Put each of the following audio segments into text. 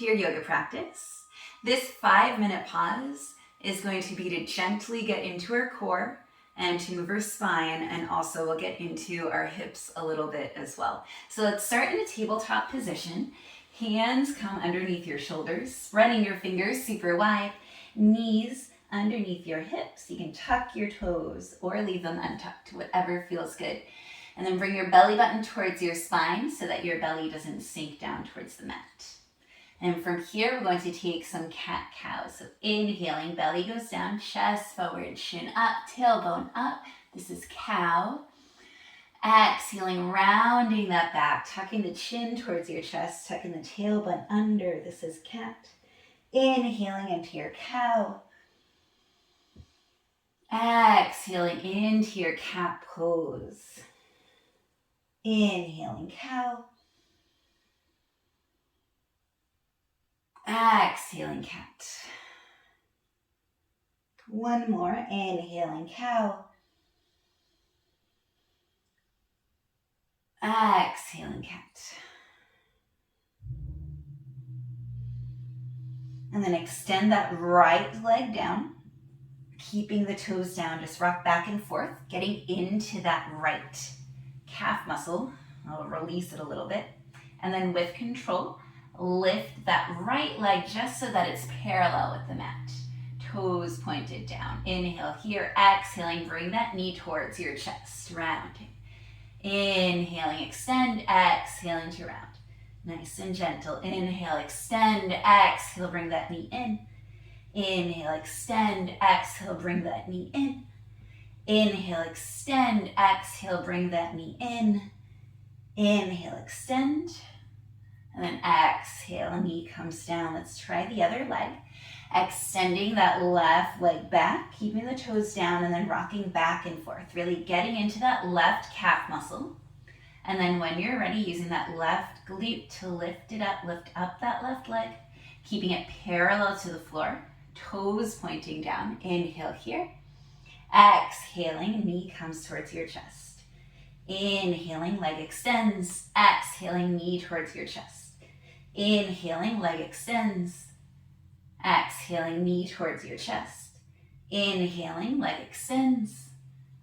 to your yoga practice. This 5-minute pause is going to be to gently get into our core and to move our spine, and also we'll get into our hips a little bit as well. So let's start in a tabletop position. Hands come underneath your shoulders, spreading your fingers super wide, knees underneath your hips. You can tuck your toes or leave them untucked, whatever feels good. And then bring your belly button towards your spine so that your belly doesn't sink down towards the mat. And from here, we're going to take some cat-cow. So inhaling, belly goes down, chest forward, chin up, tailbone up. This is cow. Exhaling, rounding that back, tucking the chin towards your chest, tucking the tailbone under. This is cat. Inhaling into your cow. Exhaling into your cat pose. Inhaling, cow. Exhaling, cat. One more. Inhaling, cow. Exhaling, cat. And then extend that right leg down, keeping the toes down. Just rock back and forth, getting into that right calf muscle. I'll release it a little bit. And then with control, lift that right leg just so that it's parallel with the mat. Toes pointed down. Inhale here, exhaling, bring that knee towards your chest, rounding. Inhaling, extend, exhaling to round. Nice and gentle. Inhale, extend, exhale, bring that knee in. Inhale, extend, exhale, bring that knee in. Inhale, extend, exhale, bring that knee in. Inhale, extend, and then exhale, knee comes down. Let's try the other leg. Extending that left leg back, keeping the toes down, and then rocking back and forth, really getting into that left calf muscle. And then when you're ready, using that left glute to lift up that left leg, keeping it parallel to the floor, toes pointing down. Inhale here. Exhaling, knee comes towards your chest. Inhaling, leg extends. Exhaling, knee towards your chest. Inhaling, leg extends. Exhaling, knee towards your chest. Inhaling, leg extends.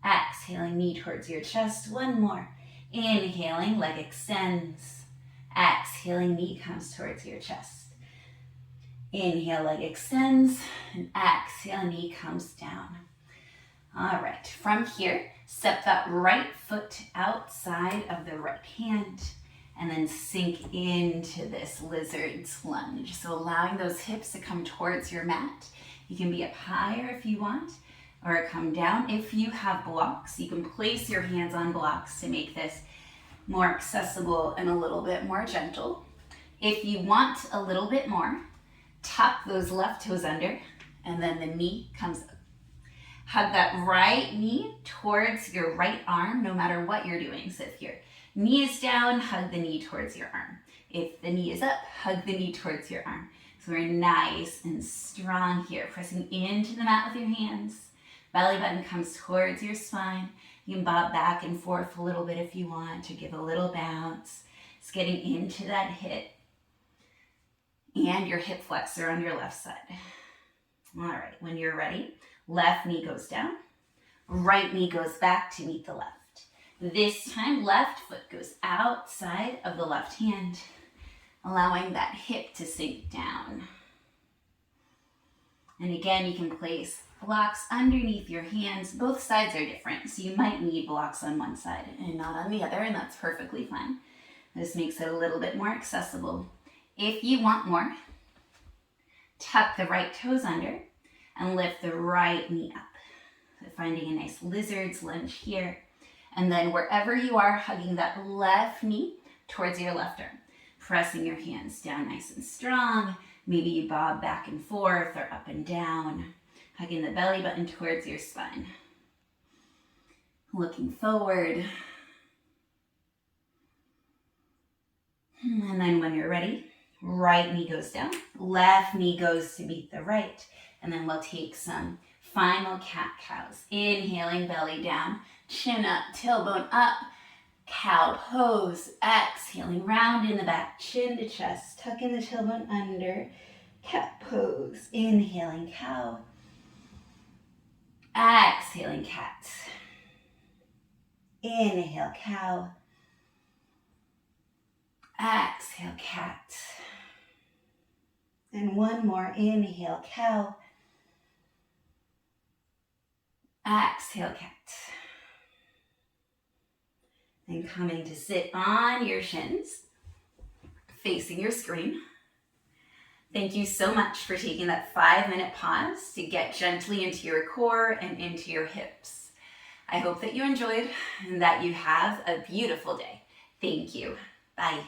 Exhaling, knee towards your chest. One more. Inhaling, leg extends. Exhaling, knee comes towards your chest. Inhale, leg extends. And exhale, knee comes down. All right, from here, step that right foot outside of the right hand and then sink into this lizard's lunge. So allowing those hips to come towards your mat. You can be up higher if you want, or come down. If you have blocks, you can place your hands on blocks to make this more accessible and a little bit more gentle. If you want a little bit more, tuck those left toes under, and then the knee comes up. Hug that right knee towards your right arm, no matter what you're doing. So if your knee is down, hug the knee towards your arm. If the knee is up, hug the knee towards your arm. So we're nice and strong here, pressing into the mat with your hands. Belly button comes towards your spine. You can bob back and forth a little bit if you want to give a little bounce. It's getting into that hip and your hip flexor on your left side. All right, when you're ready, left knee goes down, right knee goes back to meet the left. This time, left foot goes outside of the left hand, allowing that hip to sink down. And again, you can place blocks underneath your hands. Both sides are different, so you might need blocks on one side and not on the other, and that's perfectly fine. This makes it a little bit more accessible. If you want more, tuck the right toes under and lift the right knee up. So finding a nice lizard's lunge here. And then wherever you are, hugging that left knee towards your left arm. Pressing your hands down nice and strong. Maybe you bob back and forth or up and down. Hugging the belly button towards your spine. Looking forward. And then when you're ready, right knee goes down, left knee goes to meet the right. And then we'll take some final cat-cows. Inhaling, belly down, chin up, tailbone up, cow pose. Exhaling, round in the back, chin to chest, tuck in the tailbone under. Cat pose. Inhaling, cow. Exhaling, cat. Inhale, cow. Exhale, cat. And one more. Inhale, cow. Exhale, cat. And coming to sit on your shins, facing your screen. Thank you so much for taking that 5-minute pause to get gently into your core and into your hips. I hope that you enjoyed and that you have a beautiful day. Thank you. Bye.